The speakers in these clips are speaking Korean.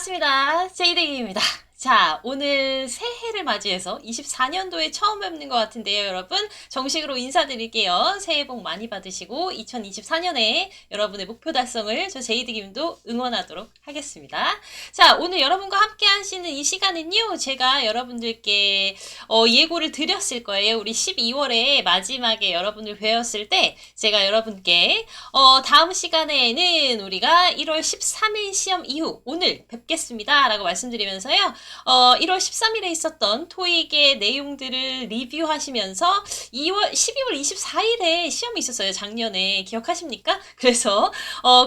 반갑습니다. 제이득입니다. 자, 오늘 새해를 맞이해서 24년도에 처음 뵙는 것 같은데요, 여러분. 정식으로 인사드릴게요. 새해 복 많이 받으시고 2024년에 여러분의 목표 달성을 저 제이득님도 응원하도록 하겠습니다. 자, 오늘 여러분과 함께 하시는 이 시간은요, 제가 여러분들께 예고를 드렸을 거예요. 우리 12월에 마지막에 여러분을 뵈었을 때 제가 여러분께 다음 시간에는 우리가 1월 13일 시험 이후 오늘 뵙겠습니다 라고 말씀드리면서요. 1월 13일에 있었던 토익의 내용들을 리뷰하시면서 12월 24일에 시험이 있었어요. 작년에. 기억하십니까? 그래서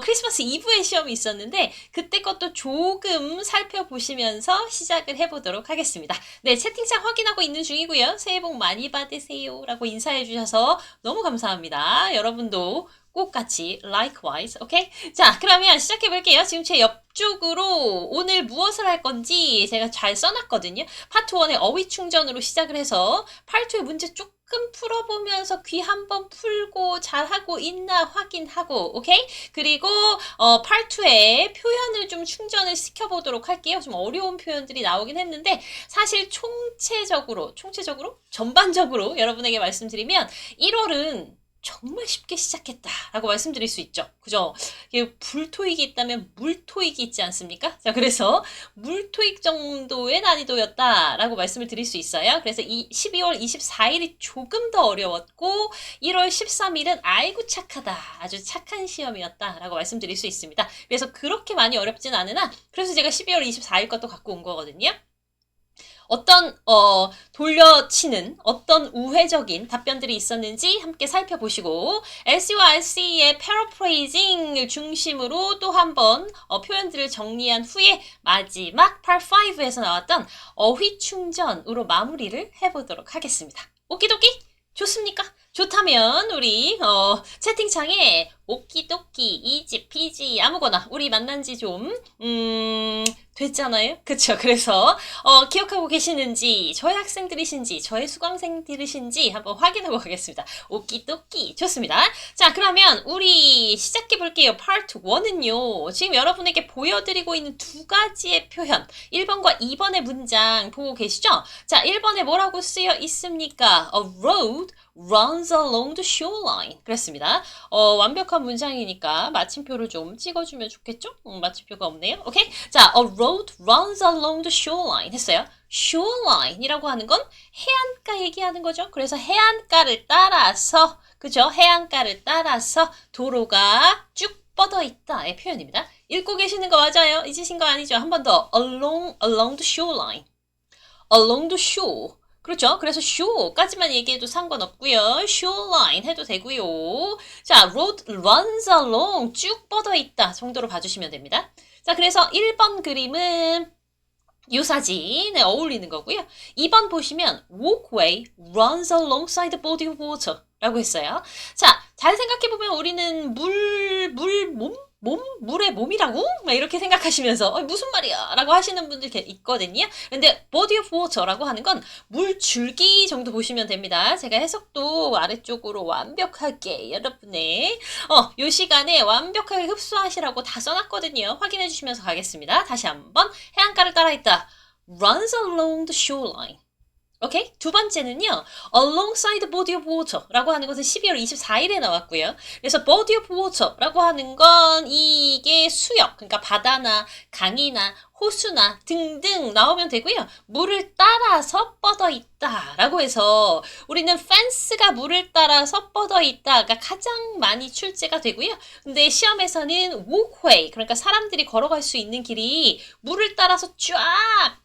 크리스마스 이브에 시험이 있었는데 그때 것도 조금 살펴보시면서 시작을 해보도록 하겠습니다. 네, 채팅창 확인하고 있는 중이고요. 새해 복 많이 받으세요 라고 인사해 주셔서 너무 감사합니다. 여러분도 꼭 같이 likewise, 오케이? 자, 그러면 시작해 볼게요. 지금 제 옆쪽으로 오늘 무엇을 할 건지 제가 잘 써놨거든요. 파트 1의 어휘 충전으로 시작을 해서 파트 2의 문제 조금 풀어보면서 귀 한번 풀고 잘하고 있나 확인하고, 오케이? 그리고 파트 2의 표현을 좀 충전을 시켜보도록 할게요. 좀 어려운 표현들이 나오긴 했는데 사실 총체적으로 전반적으로 여러분에게 말씀드리면 1월은 정말 쉽게 시작했다라고 말씀드릴 수 있죠. 그죠? 불토익이 있다면 물토익이 있지 않습니까? 자, 그래서 물토익 정도의 난이도였다라고 말씀을 드릴 수 있어요. 그래서 이 12월 24일이 조금 더 어려웠고 1월 13일은 아이고 착하다. 아주 착한 시험이었다라고 말씀드릴 수 있습니다. 그래서 그렇게 많이 어렵진 않으나 그래서 제가 12월 24일 것도 갖고 온 거거든요. 어떤 돌려치는 어떤 우회적인 답변들이 있었는지 함께 살펴보시고 S와 RC의 paraphrasing을 중심으로 또 한번 표현들을 정리한 후에 마지막 Part 5에서 나왔던 어휘 충전으로 마무리를 해보도록 하겠습니다. 오키도키? 좋습니까? 좋다면 우리 채팅창에 오키도키, 이지, 피지 아무거나 우리 만난 지 좀 됐잖아요? 그쵸? 그래서 기억하고 계시는지 저의 학생들이신지 저의 수강생들이신지 한번 확인하고 가겠습니다. 오키도키 좋습니다. 자, 그러면 우리 시작해 볼게요. 파트 1은요. 지금 여러분에게 보여드리고 있는 두 가지의 표현 1번과 2번의 문장 보고 계시죠? 자, 1번에 뭐라고 쓰여 있습니까? A road runs along the shoreline. 그랬습니다. 완벽한 문장이니까 마침표를 좀 찍어주면 좋겠죠? 마침표가 없네요. 오케이? 자, a road runs along the shoreline 했어요. shoreline이라고 하는 건 해안가 얘기하는 거죠. 그래서 해안가를 따라서, 그죠? 해안가를 따라서 도로가 쭉 뻗어 있다의 표현입니다. 읽고 계시는 거 맞아요? 잊으신 거 아니죠? 한 번 더. along the shoreline. along the shore. 그렇죠. 그래서 shore까지만 얘기해도 상관없고요. shoreline 해도 되고요. 자, road runs along 쭉 뻗어 있다 정도로 봐주시면 됩니다. 자, 그래서 1번 그림은 이 사진에 어울리는 거고요. 2번 보시면 walkway runs alongside the body of water 라고 했어요. 자, 잘 생각해보면 우리는 물의 몸이라고? 막 이렇게 생각하시면서 무슨 말이야? 라고 하시는 분들 있거든요. 근데 body of water라고 하는 건 물줄기 정도 보시면 됩니다. 제가 해석도 아래쪽으로 완벽하게 여러분의 요 시간에 완벽하게 흡수하시라고 다 써놨거든요. 확인해 주시면서 가겠습니다. 다시 한번 해안가를 따라 있다. runs along the shoreline. 오케이? 두 번째는요. alongside the body of water 라고 하는 것은 12월 24일에 나왔고요. 그래서 body of water 라고 하는 건 이게 수역, 그러니까 바다나 강이나 호수나 등등 나오면 되고요. 물을 따라서 뻗어 있다 라고 해서 우리는 fence가 물을 따라서 뻗어 있다가 가장 많이 출제가 되고요. 근데 시험에서는 walkway, 그러니까 사람들이 걸어갈 수 있는 길이 물을 따라서 쫙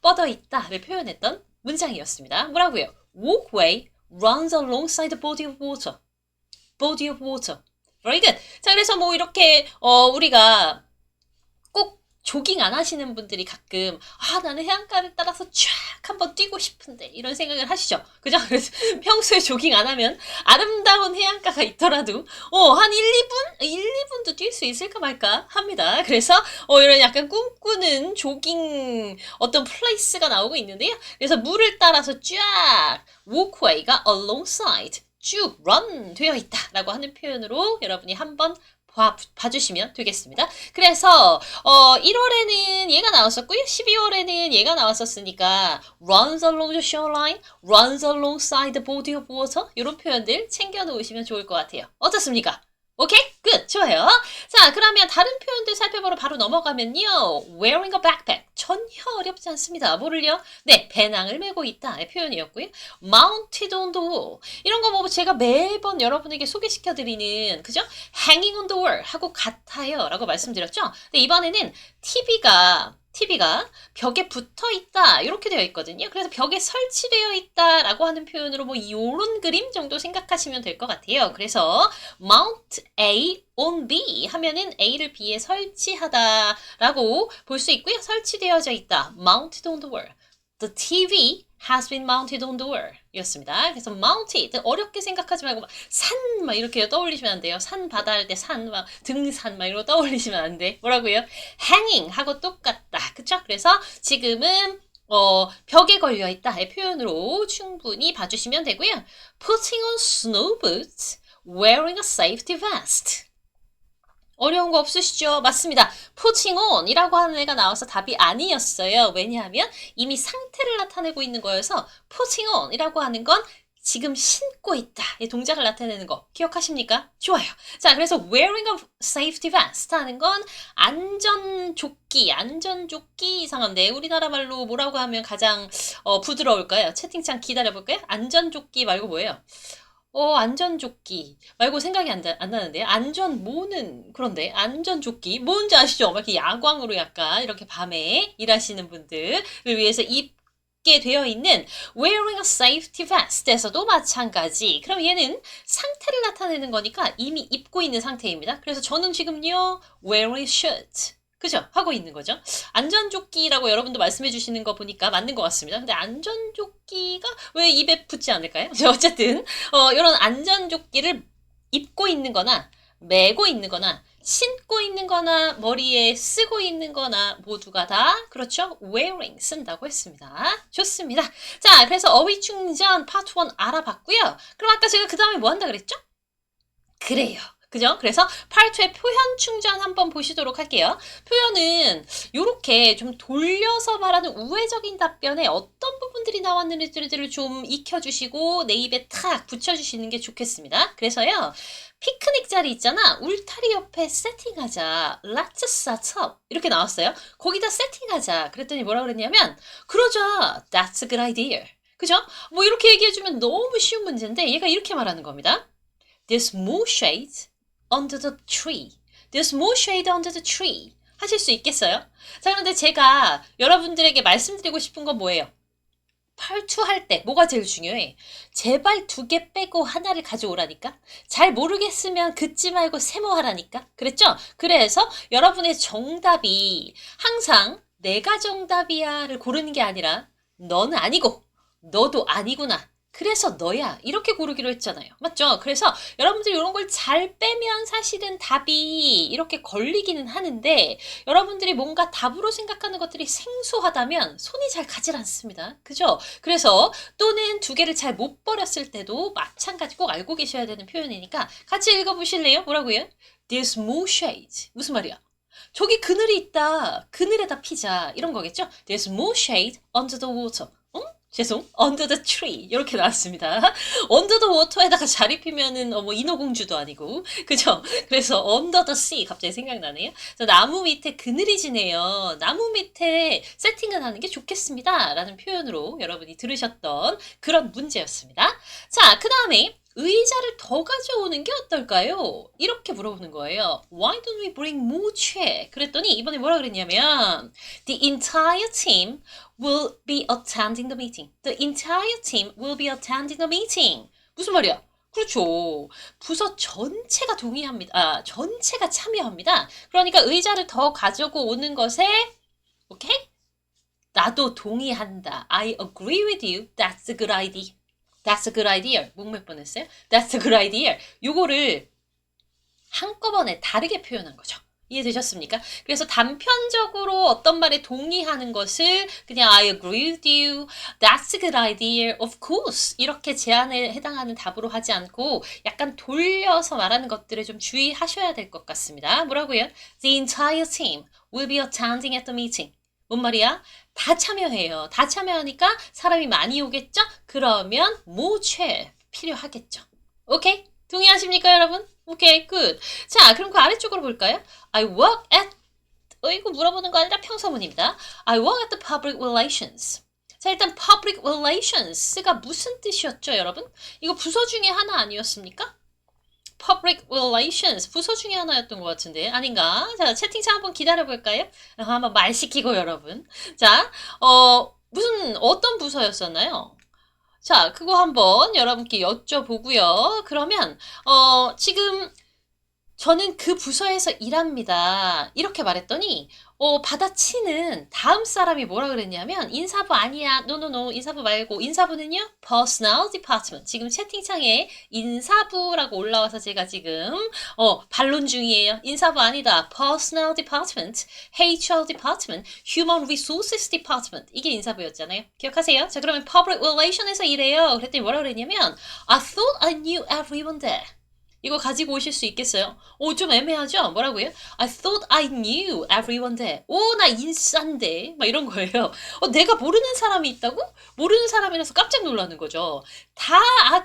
뻗어 있다를 표현했던 문장이었습니다. 뭐라고요? Walkway runs alongside the body of water. Body of water. Very good. 자, 그래서 뭐 이렇게 우리가 꼭 조깅 안 하시는 분들이 가끔 나는 해안가를 따라서 쫙 한번 뛰고 싶은데 이런 생각을 하시죠. 그죠? 그래서 평소에 조깅 안 하면 아름다운 해안가가 있더라도 한 1, 2분도 뛸 수 있을까 말까 합니다. 그래서 이런 약간 꿈꾸는 조깅 어떤 플레이스가 나오고 있는데요. 그래서 물을 따라서 쫙 walkway가 alongside 쭉 run 되어 있다 라고 하는 표현으로 여러분이 한번 봐주시면 되겠습니다. 그래서 1월에는 얘가 나왔었고요. 12월에는 얘가 나왔었으니까 runs along the shoreline, runs alongside the body of water 이런 표현들 챙겨 놓으시면 좋을 것 같아요. 어떻습니까? 오케이? 끝! 좋아요. 자, 그러면 다른 표현들 살펴보러 바로 넘어가면요. wearing a backpack. 전혀 어렵지 않습니다. 뭐를요? 네, 배낭을 메고 있다의 표현이었고요. mounted on the wall. 이런 거 뭐 제가 매번 여러분에게 소개시켜드리는, 그죠? hanging on the wall 하고 같아요. 라고 말씀드렸죠? 근데 이번에는 TV가 벽에 붙어 있다 이렇게 되어 있거든요. 그래서 벽에 설치되어 있다라고 하는 표현으로 뭐 이런 그림 정도 생각하시면 될 것 같아요. 그래서 mount A on B 하면은 A를 B에 설치하다라고 볼 수 있고요. 설치되어져 있다. mounted on the wall. The TV has been mounted on the wall 이었습니다. 그래서 mounted 어렵게 생각하지 말고 막 이렇게 떠올리시면 안 돼요. 산 바다 할 때 산 막 등산 막 이런 거 떠올리시면 안 돼. 뭐라고요? hanging 하고 똑같다. 그쵸? 그래서 지금은 벽에 걸려 있다의 표현으로 충분히 봐주시면 되고요. putting on snow boots, wearing a safety vest. 어려운 거 없으시죠? 맞습니다. putting on 이라고 하는 애가 나와서 답이 아니었어요. 왜냐하면 이미 상태를 나타내고 있는 거여서 putting on 이라고 하는 건 지금 신고 있다. 이 동작을 나타내는 거 기억하십니까? 좋아요. 자, 그래서 wearing a safety vest 하는 건 안전조끼 이상한데 우리나라 말로 뭐라고 하면 가장 부드러울까요? 채팅창 기다려볼까요? 안전조끼 말고 뭐예요? 안전조끼 말고 생각이 안 나는데요. 안전모는 그런데 안전조끼 뭔지 아시죠? 막 이렇게 야광으로 약간 이렇게 밤에 일하시는 분들을 위해서 입게 되어 있는 wearing a safety vest에서도 마찬가지. 그럼 얘는 상태를 나타내는 거니까 이미 입고 있는 상태입니다. 그래서 저는 지금요 wearing shirt 그죠? 하고 있는 거죠. 안전조끼라고 여러분도 말씀해 주시는 거 보니까 맞는 것 같습니다. 근데 안전조끼가 왜 입에 붙지 않을까요? 어쨌든 이런 안전조끼를 입고 있는 거나 메고 있는 거나 신고 있는 거나 머리에 쓰고 있는 거나 모두가 다 그렇죠? wearing 쓴다고 했습니다. 좋습니다. 자, 그래서 어휘 충전 파트 1 알아봤고요. 그럼 아까 제가 그 다음에 뭐 한다 그랬죠? 그래요. 그죠? 그래서 파트 2의 표현 충전 한번 보시도록 할게요. 표현은 이렇게 좀 돌려서 말하는 우회적인 답변에 어떤 부분들이 나왔는지를 좀 익혀주시고 내 입에 탁 붙여주시는 게 좋겠습니다. 그래서요. 피크닉 자리 있잖아. 울타리 옆에 세팅하자. Let's set up. 이렇게 나왔어요. 거기다 세팅하자. 그랬더니 뭐라 그랬냐면 그러자. That's a good idea. 그죠? 뭐 이렇게 얘기해주면 너무 쉬운 문제인데 얘가 이렇게 말하는 겁니다. There's more shade under the tree. There's more shade under the tree. 하실 수 있겠어요? 자, 그런데 제가 여러분들에게 말씀드리고 싶은 건 뭐예요? 팔투 할 때 뭐가 제일 중요해? 제발 2개 빼고 하나를 가져오라니까? 잘 모르겠으면 긋지 말고 세모하라니까? 그랬죠? 그래서 여러분의 정답이 항상 내가 정답이야를 고르는 게 아니라 너는 아니고 너도 아니구나. 그래서 너야 이렇게 고르기로 했잖아요. 맞죠? 그래서 여러분들이 이런 걸 잘 빼면 사실은 답이 이렇게 걸리기는 하는데 여러분들이 뭔가 답으로 생각하는 것들이 생소하다면 손이 잘 가질 않습니다. 그죠? 그래서 또는 2개를 잘 못 버렸을 때도 마찬가지 꼭 알고 계셔야 되는 표현이니까 같이 읽어보실래요? 뭐라고요? There's more shade. 무슨 말이야? 저기 그늘이 있다. 그늘에다 피자. 이런 거겠죠? There's more shade under the water. under the tree 이렇게 나왔습니다. under the water에다가 잘 입히면은 뭐 인어공주도 아니고 그죠? 그래서 under the sea 갑자기 생각나네요. 나무 밑에 그늘이 지네요. 나무 밑에 세팅을 하는 게 좋겠습니다. 라는 표현으로 여러분이 들으셨던 그런 문제였습니다. 자, 그 다음에 의자를 더 가져오는 게 어떨까요? 이렇게 물어보는 거예요. Why don't we bring more chair? 그랬더니 이번에 뭐라 그랬냐면 The entire team will be attending the meeting. The entire team will be attending the meeting. 무슨 말이야? 그렇죠. 부서 전체가 동의합니다. 전체가 참여합니다. 그러니까 의자를 더 가지고 오는 것에 오케이? 나도 동의한다. I agree with you. That's a good idea. That's a good idea. 목 몇 번 했어요? That's a good idea. 요거를 한꺼번에 다르게 표현한 거죠. 이해되셨습니까? 그래서 단편적으로 어떤 말에 동의하는 것을 그냥 I agree with you, that's a good idea, of course 이렇게 제안에 해당하는 답으로 하지 않고 약간 돌려서 말하는 것들에 좀 주의하셔야 될 것 같습니다. 뭐라고요? The entire team will be attending at the meeting. 뭔 말이야? 다 참여해요. 다 참여하니까 사람이 많이 오겠죠? 그러면 모체 필요하겠죠. 오케이? 동의하십니까, 여러분? 오케이, 굿. 자, 그럼 그 아래쪽으로 볼까요? I work at, 이거 물어보는 거 아니라 평서문입니다. I work at the public relations. 자, 일단 public relations가 무슨 뜻이었죠, 여러분? 이거 부서 중에 하나 아니었습니까? public relations 부서 중에 하나였던 것 같은데 아닌가? 자, 채팅창 한번 기다려볼까요? 한번 말 시키고 여러분. 자, 어떤 부서였었나요? 자, 그거 한번 여러분께 여쭤보고요. 그러면 지금 저는 그 부서에서 일합니다. 이렇게 말했더니 받아치는 다음 사람이 뭐라 그랬냐면 인사부 아니야. 노노노 인사부 말고 인사부는요. Personnel Department. 지금 채팅창에 인사부라고 올라와서 제가 지금 반론 중이에요. 인사부 아니다. Personnel Department, HR Department, Human Resources Department. 이게 인사부였잖아요. 기억하세요? 자, 그러면 Public Relations에서 일해요. 그랬더니 뭐라 그랬냐면 I thought I knew everyone there. 이거 가지고 오실 수 있겠어요? 좀 애매하죠? 뭐라고요? I thought I knew everyone there. 나 인싸인데. 막 이런 거예요. 내가 모르는 사람이 있다고? 모르는 사람이라서 깜짝 놀라는 거죠.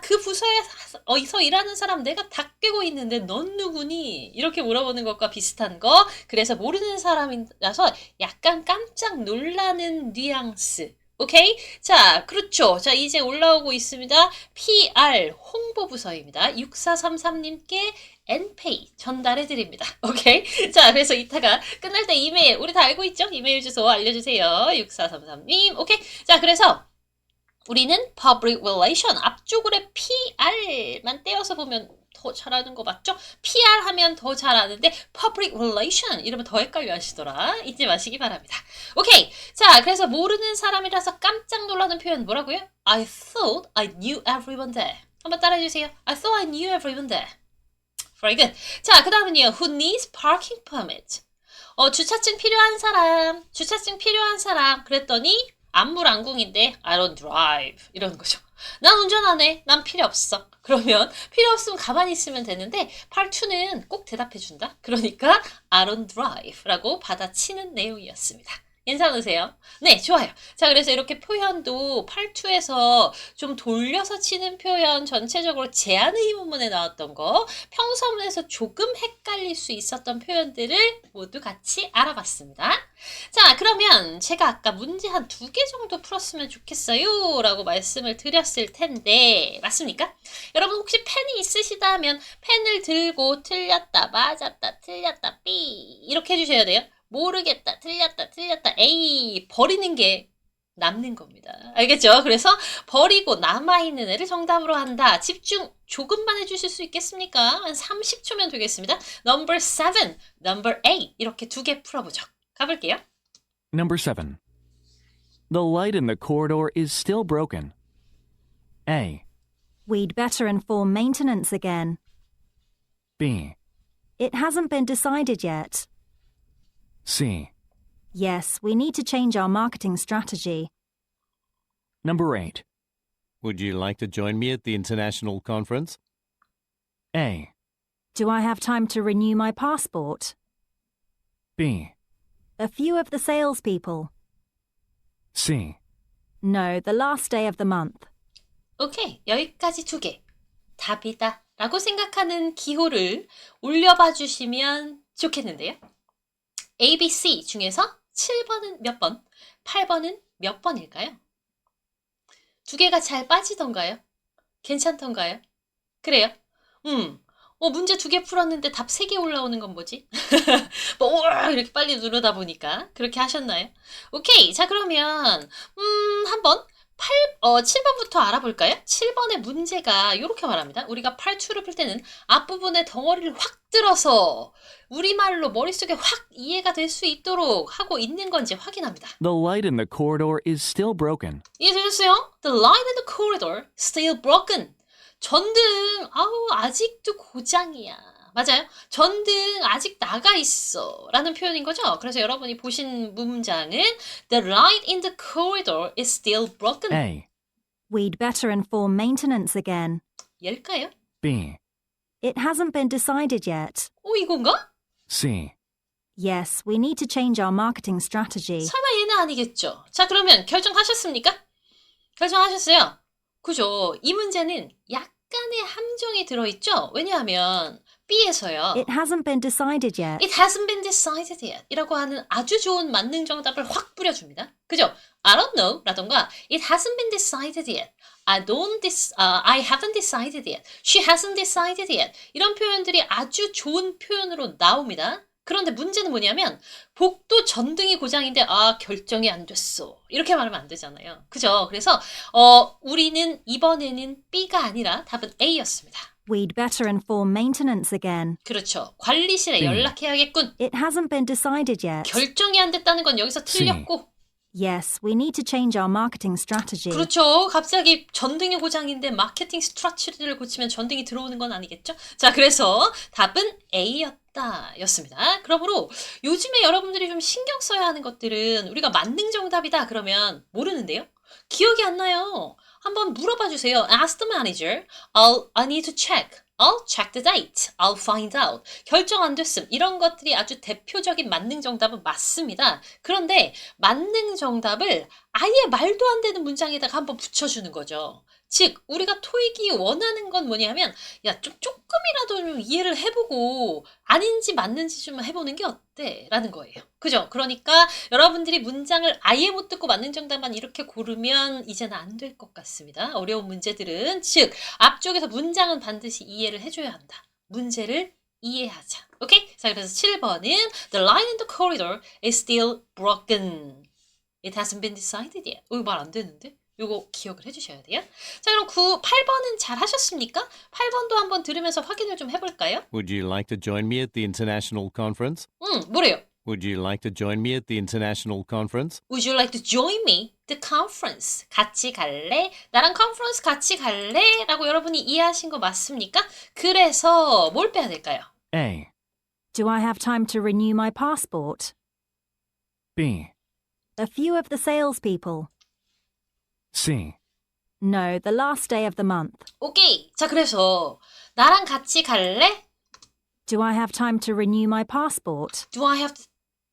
그 부서에서 일하는 사람 내가 다 꿰고 있는데 넌 누구니? 이렇게 물어보는 것과 비슷한 거. 그래서 모르는 사람이라서 약간 깜짝 놀라는 뉘앙스. 오케이? 자, 그렇죠. 자, 이제 올라오고 있습니다. PR 홍보부서입니다. 6433님께 NPay 전달해 드립니다. 오케이? 자, 그래서 이따가 끝날 때 이메일, 우리 다 알고 있죠? 이메일 주소 알려주세요. 6433님. 오케이? 자, 그래서 우리는 Public Relation 앞쪽으로 PR만 떼어서 보면 더 잘하는 거 맞죠? PR 하면 더 잘하는데 Public Relation 이러면 더 헷갈려 하시더라. 잊지 마시기 바랍니다. 오케이. 자, 그래서 모르는 사람이라서 깜짝 놀라는 표현 뭐라고요? I thought I knew everyone there. 한번 따라해주세요. I thought I knew everyone there. Very good. 자, 그 다음은요. Who needs parking permit? 주차증 필요한 사람. 그랬더니 안물안궁인데 I don't drive 이러는 거죠. 난 운전 안 해. 난 필요 없어. 그러면 필요 없으면 가만히 있으면 되는데 part2는 꼭 대답해준다. 그러니까 I don't drive라고 받아치는 내용이었습니다. 괜찮으세요? 네, 좋아요. 자, 그래서 이렇게 표현도 part2에서 좀 돌려서 치는 표현 전체적으로 제한 의문문에 나왔던 거 평서문에서 조금 헷갈릴 수 있었던 표현들을 모두 같이 알아봤습니다. 자, 그러면 제가 아까 문제 한 2개 정도 풀었으면 좋겠어요 라고 말씀을 드렸을 텐데 맞습니까? 여러분 혹시 펜이 있으시다면 펜을 들고 틀렸다, 맞았다, 틀렸다, 삐 이렇게 해주셔야 돼요. 모르겠다, 틀렸다, 에이 버리는 게 남는 겁니다. 알겠죠? 그래서 버리고 남아있는 애를 정답으로 한다. 집중 조금만 해주실 수 있겠습니까? 한 30초면 되겠습니다. Number 7, Number 8 이렇게 2개 풀어보죠. 가볼게요. Number 7. The light in the corridor is still broken. A. We'd better inform maintenance again. B. It hasn't been decided yet. C. Yes, we need to change our marketing strategy. Number 8. Would you like to join me at the international conference? A. Do I have time to renew my passport? B. A few of the salespeople. C. No, the last day of the month. 오케이, 여기까지 2개. 답이다 라고 생각하는 기호를 올려봐 주시면 좋겠는데요. A, B, C 중에서 7번은 몇 번, 8번은 몇 번일까요? 2개가 잘 빠지던가요? 괜찮던가요? 그래요? 문제 2개 풀었는데 답 3개 올라오는 건 뭐지? 이렇게 빨리 누르다 보니까 그렇게 하셨나요? 오케이. 자, 그러면 한번 7번부터 알아볼까요? 7번의 문제가 이렇게 말합니다. 우리가 part2를 풀 때는 앞부분에 덩어리를 확 들어서 우리말로 머릿속에 확 이해가 될 수 있도록 하고 있는 건지 확인합니다. The light in the corridor is still broken. 이해되셨어요? The line in the corridor still broken. 전등, 아직도 고장이야. 맞아요. 전등 아직 나가 있어. 라는 표현인 거죠. 그래서 여러분이 보신 문장은 The light in the corridor is still broken. A, We'd better inform maintenance again. 얘일까요? B, It hasn't been decided yet. 이건가? C, Yes, we need to change our marketing strategy. 설마 얘는 아니겠죠? 자, 그러면 결정하셨습니까? 결정하셨어요. 그죠? 이 문제는 약간의 함정이 들어있죠? 왜냐하면 B에서요. It hasn't been decided yet. It hasn't been decided yet 이라고 하는 아주 좋은 만능 정답을 확 뿌려줍니다. 그죠? I don't know 라던가 It hasn't been decided yet. I haven't decided yet. She hasn't decided yet. 이런 표현들이 아주 좋은 표현으로 나옵니다. 그런데 문제는 뭐냐면 복도 전등이 고장인데 결정이 안 됐어. 이렇게 말하면 안 되잖아요. 그죠? 그래서 우리는 이번에는 B가 아니라 답은 A였습니다. We'd better inform maintenance again. 그렇죠. 관리실에 연락해야겠군. It hasn't been decided yet. 결정이 안 됐다는 건 여기서 틀렸고. Yes, we need to change our marketing strategy. 그렇죠. 갑자기 전등이 고장인데 마케팅 스트라테지를 고치면 전등이 들어오는 건 아니겠죠? 자, 그래서 답은 A였다 였습니다. 그러므로 요즘에 여러분들이 좀 신경 써야 하는 것들은 우리가 만능 정답이다 그러면 모르는데요. 기억이 안 나요. 한번 물어봐 주세요. Ask the manager. I need to check. I'll check the date. I'll find out. 결정 안 됐음. 이런 것들이 아주 대표적인 만능 정답은 맞습니다. 그런데 만능 정답을 아예 말도 안 되는 문장에다가 한번 붙여주는 거죠. 즉 우리가 토익이 원하는 건 뭐냐면 조금이라도 좀 이해를 해보고 아닌지 맞는지 좀 해보는 게 어때? 라는 거예요. 그죠? 그러니까 여러분들이 문장을 아예 못 듣고 맞는 정답만 이렇게 고르면 이제는 안 될 것 같습니다. 어려운 문제들은 즉 앞쪽에서 문장은 반드시 이해를 해줘야 한다. 문제를 이해하자. 오케이? 자, 그래서 7번은 The line in the corridor is still broken. It hasn't been decided yet. 이거 말 안 되는데? 이거 기억을 해주셔야 돼요. 자, 그럼 8번은 잘 하셨습니까? 8번도 한번 들으면서 확인을 좀 해볼까요? Would you like to join me at the international conference? 뭐래요? Would you like to join me at the international conference? Would you like to join me? The conference. 같이 갈래? 나랑 컨퍼런스 같이 갈래? 라고 여러분이 이해하신 거 맞습니까? 그래서 뭘 빼야 될까요? A, Do I have time to renew my passport? B, A few of the salespeople. C, No, the last day of the month. 오케이. 자, 그래서 나랑 같이 갈래? Do I have time to renew my passport? Do I have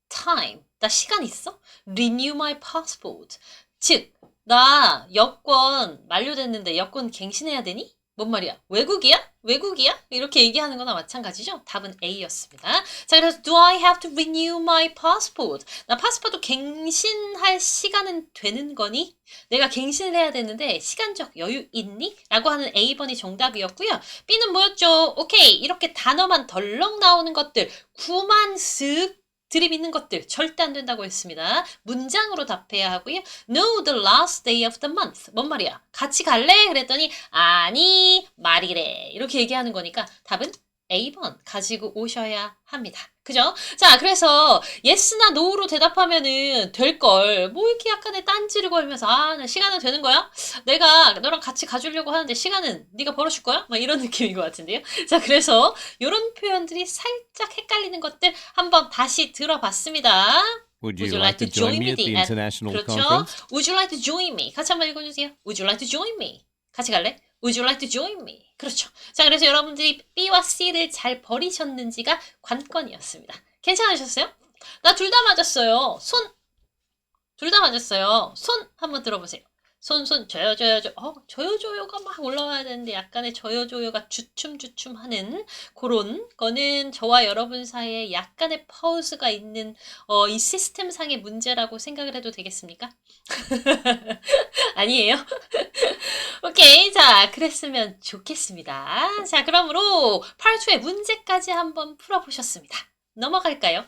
time? 나 시간 있어? Renew my passport. 즉, 나 여권 만료됐는데 여권 갱신해야 되니? 뭔 말이야? 외국이야? 외국이야? 이렇게 얘기하는 거나 마찬가지죠? 답은 A였습니다. 자, 그래서 Do I have to renew my passport? 나 파스포ร์트 갱신할 시간은 되는 거니? 내가 갱신을 해야 되는데 시간적 여유 있니? 라고 하는 A번이 정답이었고요. B는 뭐였죠? 오케이. 이렇게 단어만 덜렁 나오는 것들, 구만 쓱 드립 있는 것들 절대 안 된다고 했습니다. 문장으로 답해야 하고요. No, the last day of the month. 뭔 말이야? 같이 갈래? 그랬더니 아니 말이래. 이렇게 얘기하는 거니까 답은 A번 가지고 오셔야 합니다. 그죠? 자, 그래서 yes나 no로 대답하면은 될걸. 뭐 이렇게 약간의 딴지를 걸면서 나 시간은 되는 거야? 내가 너랑 같이 가주려고 하는데 시간은 네가 벌어줄 거야? 막 이런 느낌인 것 같은데요. 자, 그래서 이런 표현들이 살짝 헷갈리는 것들 한번 다시 들어봤습니다. Would you like to join me at the international 그렇죠. conference? Would you like to join me? 같이 한번 읽어주세요. Would you like to join me? 같이 갈래? Would you like to join me? 그렇죠. 자, 그래서 여러분들이 B와 C를 잘 버리셨는지가 관건이었습니다. 괜찮으셨어요? 나 둘 다 맞았어요. 둘 다 맞았어요. 손 한번 들어보세요. 손, 저요. 저요가 막 올라와야 되는데 약간의 저요가 주춤주춤 하는 그런 거는 저와 여러분 사이에 약간의 파우스가 있는 이 시스템상의 문제라고 생각을 해도 되겠습니까? 아니에요? 오케이. 자, 그랬으면 좋겠습니다. 자, 그러므로 Part 2의 문제까지 한번 풀어보셨습니다. 넘어갈까요?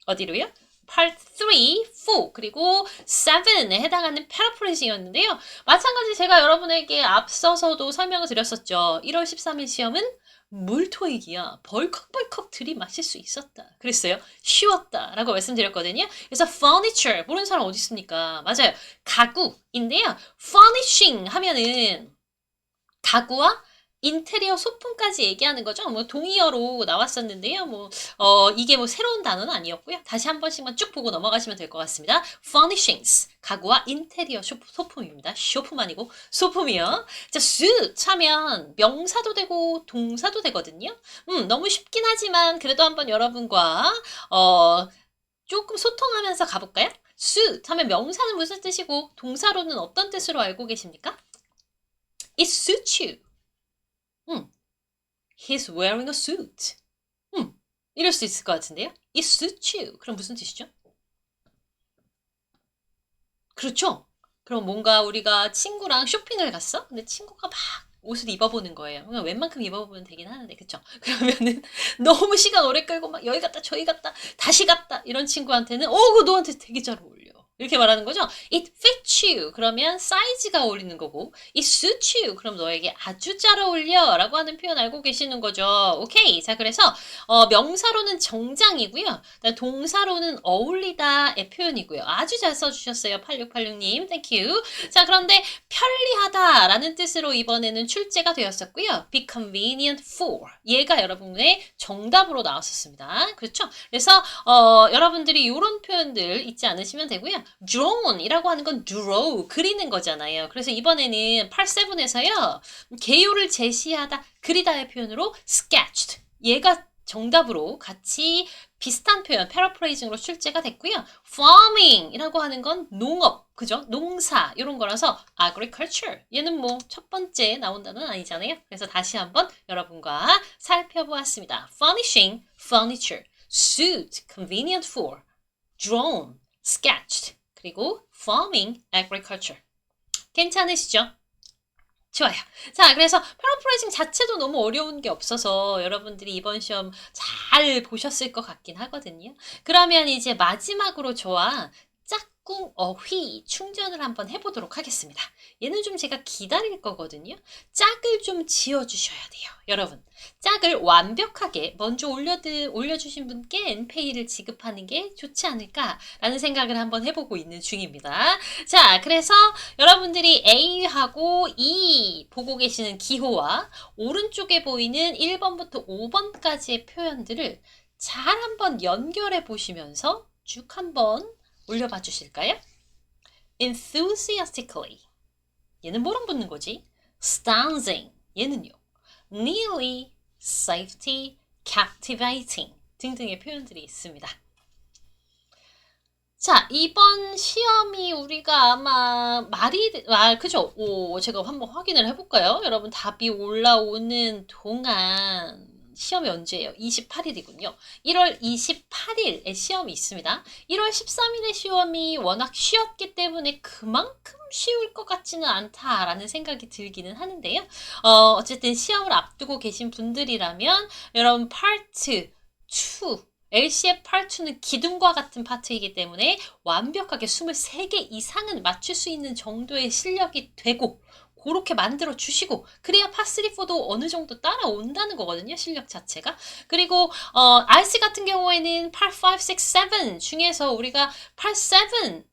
어디로요? Part 3, 4, 그리고 7에 해당하는 패러프레이징이었는데요. 마찬가지 제가 여러분에게 앞서서도 설명을 드렸었죠. 1월 13일 시험은 물 토익이야. 벌컥벌컥 들이마실 수 있었다. 그랬어요. 쉬웠다. 라고 말씀드렸거든요. 그래서 furniture, 모르는 사람 어디 있습니까? 맞아요. 가구인데요. furnishing 하면은 가구와 인테리어 소품까지 얘기하는 거죠. 뭐 동의어로 나왔었는데요. 이게 새로운 단어는 아니었고요. 다시 한 번씩만 쭉 보고 넘어가시면 될 것 같습니다. furnishings, 가구와 인테리어 소품입니다. 쇼품 아니고 소품이요. 자, suit 하면 명사도 되고 동사도 되거든요. 너무 쉽긴 하지만 그래도 한번 여러분과 조금 소통하면서 가볼까요? suit 하면 명사는 무슨 뜻이고 동사로는 어떤 뜻으로 알고 계십니까? It suits you. He's wearing a suit. 이럴 수 있을 것 같은데요. It suits you. 그럼 무슨 뜻이죠? 그렇죠. 그럼 뭔가 우리가 친구랑 쇼핑을 갔어? 근데 친구가 막 옷을 입어보는 거예요. 그냥 웬만큼 입어보면 되긴 하는데, 그쵸? 그러면은 너무 시간 오래 끌고 막 여기 갔다 저기 갔다 다시 갔다 이런 친구한테는 그거 너한테 되게 잘 어울려. 이렇게 말하는 거죠. It fits you. 그러면 사이즈가 어울리는 거고 It suits you. 그럼 너에게 아주 잘 어울려 라고 하는 표현 알고 계시는 거죠. 오케이. 자, 그래서 명사로는 정장이고요. 동사로는 어울리다의 표현이고요. 아주 잘 써주셨어요. 8686님. 땡큐. 자, 그런데 편리하다라는 뜻으로 이번에는 출제가 되었었고요. Be convenient for. 얘가 여러분의 정답으로 나왔었습니다. 그렇죠? 그래서 여러분들이 이런 표현들 잊지 않으시면 되고요. drawn 이라고 하는 건 draw, 그리는 거잖아요. 그래서 이번에는 87에서요. 개요를 제시하다, 그리다의 표현으로 sketched. 얘가 정답으로 같이 비슷한 표현, 패러프레이징으로 출제가 됐고요. farming 이라고 하는 건 농업, 그죠? 농사, 이런 거라서 agriculture. 얘는 첫 번째 나온 단어는 아니잖아요. 그래서 다시 한번 여러분과 살펴보았습니다. furnishing, furniture, suit, convenient for, drawn, sketched, 그리고 farming, agriculture. 괜찮으시죠? 좋아요. 자, 그래서 패러프레이징 자체도 너무 어려운 게 없어서 여러분들이 이번 시험 잘 보셨을 것 같긴 하거든요. 그러면 이제 마지막으로 저와 짝꿍 어휘 충전을 한번 해보도록 하겠습니다. 얘는 좀 제가 기다릴 거거든요. 짝을 좀 지어주셔야 돼요. 여러분, 짝을 완벽하게 먼저 올려주신 분께 엔페이를 지급하는 게 좋지 않을까라는 생각을 한번 해보고 있는 중입니다. 자, 그래서 여러분들이 A하고 E 보고 계시는 기호와 오른쪽에 보이는 1번부터 5번까지의 표현들을 잘 한번 연결해 보시면서 쭉 한번 올려봐 주실까요? enthusiastically. 얘는 뭐랑 붙는 거지? standing. 얘는요. nearly, safety, captivating 등등의 표현들이 있습니다. 자, 이번 시험이 우리가 아마 그죠? 제가 한번 확인을 해볼까요? 여러분, 답이 올라오는 동안 시험이 언제예요? 28일이군요. 1월 28일에 시험이 있습니다. 1월 13일에 시험이 워낙 쉬었기 때문에 그만큼 쉬울 것 같지는 않다라는 생각이 들기는 하는데요. 어쨌든 시험을 앞두고 계신 분들이라면 여러분 파트 2, LC의 파트는 기둥과 같은 파트이기 때문에 완벽하게 23개 이상은 맞출 수 있는 정도의 실력이 되고 그렇게 만들어 주시고 그래야 파3, 4도 어느 정도 따라온다는 거거든요. 실력 자체가. 그리고 RC 같은 경우에는 파 5, 6, 7 중에서 우리가 파 7의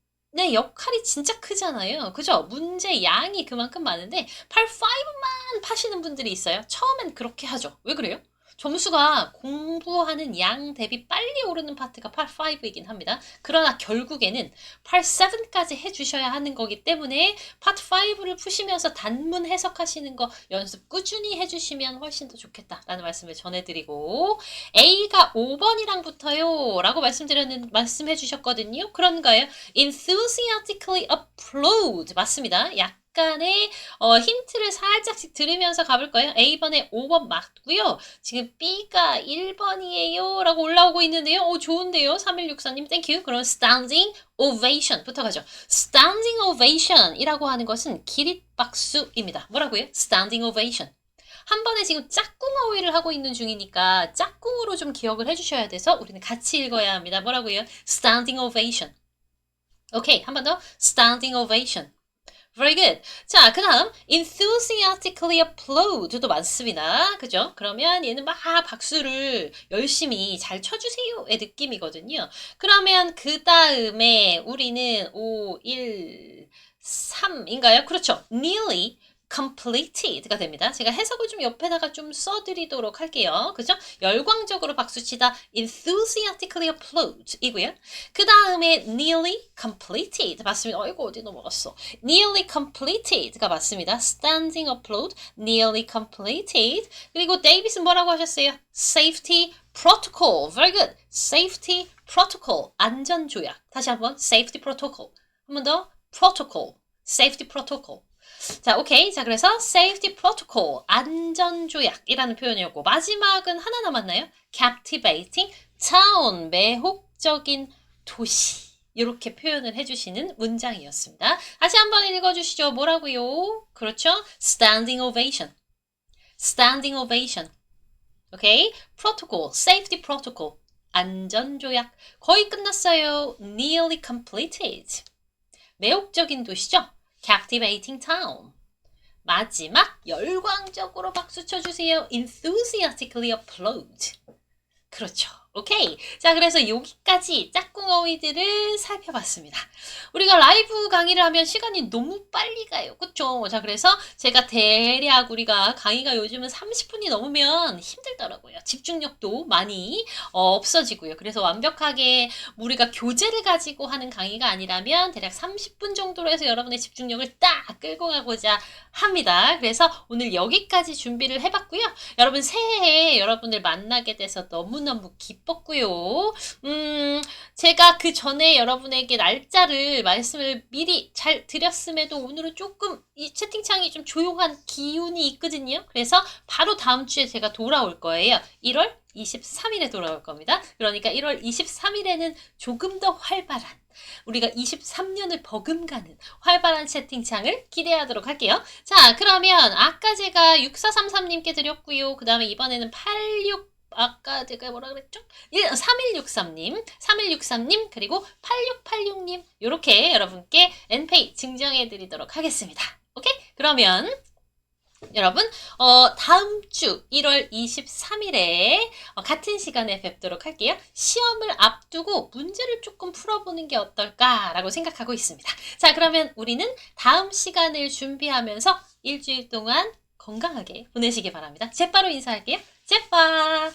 역할이 진짜 크잖아요. 그죠? 문제 양이 그만큼 많은데 파 5만 파시는 분들이 있어요. 처음엔 그렇게 하죠. 왜 그래요? 점수가 공부하는 양 대비 빨리 오르는 파트가 파 5이긴 합니다. 그러나 결국에는 파 7까지 해주셔야 하는 거기 때문에 파트 5를 푸시면서 단문 해석하시는 거 연습 꾸준히 해주시면 훨씬 더 좋겠다라는 말씀을 전해드리고 A가 5번이랑 붙어요 라고 말씀해 주셨거든요. 그런가요? enthusiastically applaud 맞습니다. 약간의 힌트를 살짝씩 들으면서 가볼 거예요. A번에 5번 맞고요. 지금 B가 1번이에요 라고 올라오고 있는데요. 좋은데요. 3164님 땡큐. 그럼 standing ovation 부터 가죠. standing ovation 이라고 하는 것은 기립박수입니다. 뭐라고요? standing ovation. 한 번에 지금 짝꿍 어휘를 하고 있는 중이니까 짝꿍으로 좀 기억을 해주셔야 돼서 우리는 같이 읽어야 합니다. 뭐라고요? standing ovation. 오케이, 한 번 더. standing ovation. Very good. 자, 그 다음 enthusiastically applaud도 많습니다. 그죠? 그러면 얘는 막 박수를 열심히 잘 쳐주세요의 느낌이거든요. 그러면 그 다음에 우리는 5, 1, 3인가요? 그렇죠. nearly, completed가 됩니다. 제가 해석을 좀 옆에다가 좀 써드리도록 할게요. 그죠? 열광적으로 박수치다 enthusiastically applaud 이고요. 그 다음에 nearly completed 맞습니다. 어이구 어디 넘어갔어. nearly completed가 맞습니다. standing applaud, nearly completed. 그리고 데이비스 뭐라고 하셨어요? safety protocol. Very good. safety protocol. 안전조약. 다시 한번 safety protocol. 한 번 더 protocol. safety protocol. 자, 오케이. 자, 그래서 safety protocol, 안전조약이라는 표현이었고 마지막은 하나 남았나요? captivating town, 매혹적인 도시. 이렇게 표현을 해주시는 문장이었습니다. 다시 한번 읽어주시죠. 뭐라고요? 그렇죠? standing ovation. standing ovation. 오케이. protocol, safety protocol, 안전조약. 거의 끝났어요. nearly completed. 매혹적인 도시죠? captivating town. 마지막 열광적으로 박수 쳐주세요. enthusiastically applaud. 그렇죠. 오케이. 자, 그래서 여기까지 짝꿍 어휘들을 살펴봤습니다. 우리가 라이브 강의를 하면 시간이 너무 빨리 가요. 그쵸? 자, 그래서 제가 대략 우리가 강의가 요즘은 30분이 넘으면 힘들더라고요. 집중력도 많이 없어지고요. 그래서 완벽하게 우리가 교재를 가지고 하는 강의가 아니라면 대략 30분 정도로 해서 여러분의 집중력을 딱 끌고 가고자 합니다. 그래서 오늘 여기까지 준비를 해봤고요. 여러분 새해에 여러분을 만나게 돼서 너무너무 기뻤고요. 제가 그 전에 여러분에게 날짜를 말씀을 미리 잘 드렸음에도 오늘은 조금 이 채팅창이 좀 조용한 기운이 있거든요. 그래서 바로 다음 주에 제가 돌아올 거예요. 1월 23일에 돌아올 겁니다. 그러니까 1월 23일에는 조금 더 활발한 우리가 23년을 버금가는 활발한 채팅창을 기대하도록 할게요. 자, 그러면 아까 제가 6433님께 드렸고요. 그 다음에 이번에는 아까 제가 뭐라 그랬죠? 3163님, 그리고 8686님, 요렇게 여러분께 엔페이 증정해 드리도록 하겠습니다. 오케이? 그러면 여러분, 다음 주 1월 23일에 같은 시간에 뵙도록 할게요. 시험을 앞두고 문제를 조금 풀어보는 게 어떨까라고 생각하고 있습니다. 자, 그러면 우리는 다음 시간을 준비하면서 일주일 동안 건강하게 보내시기 바랍니다. 제빠로 인사할게요. 제빠!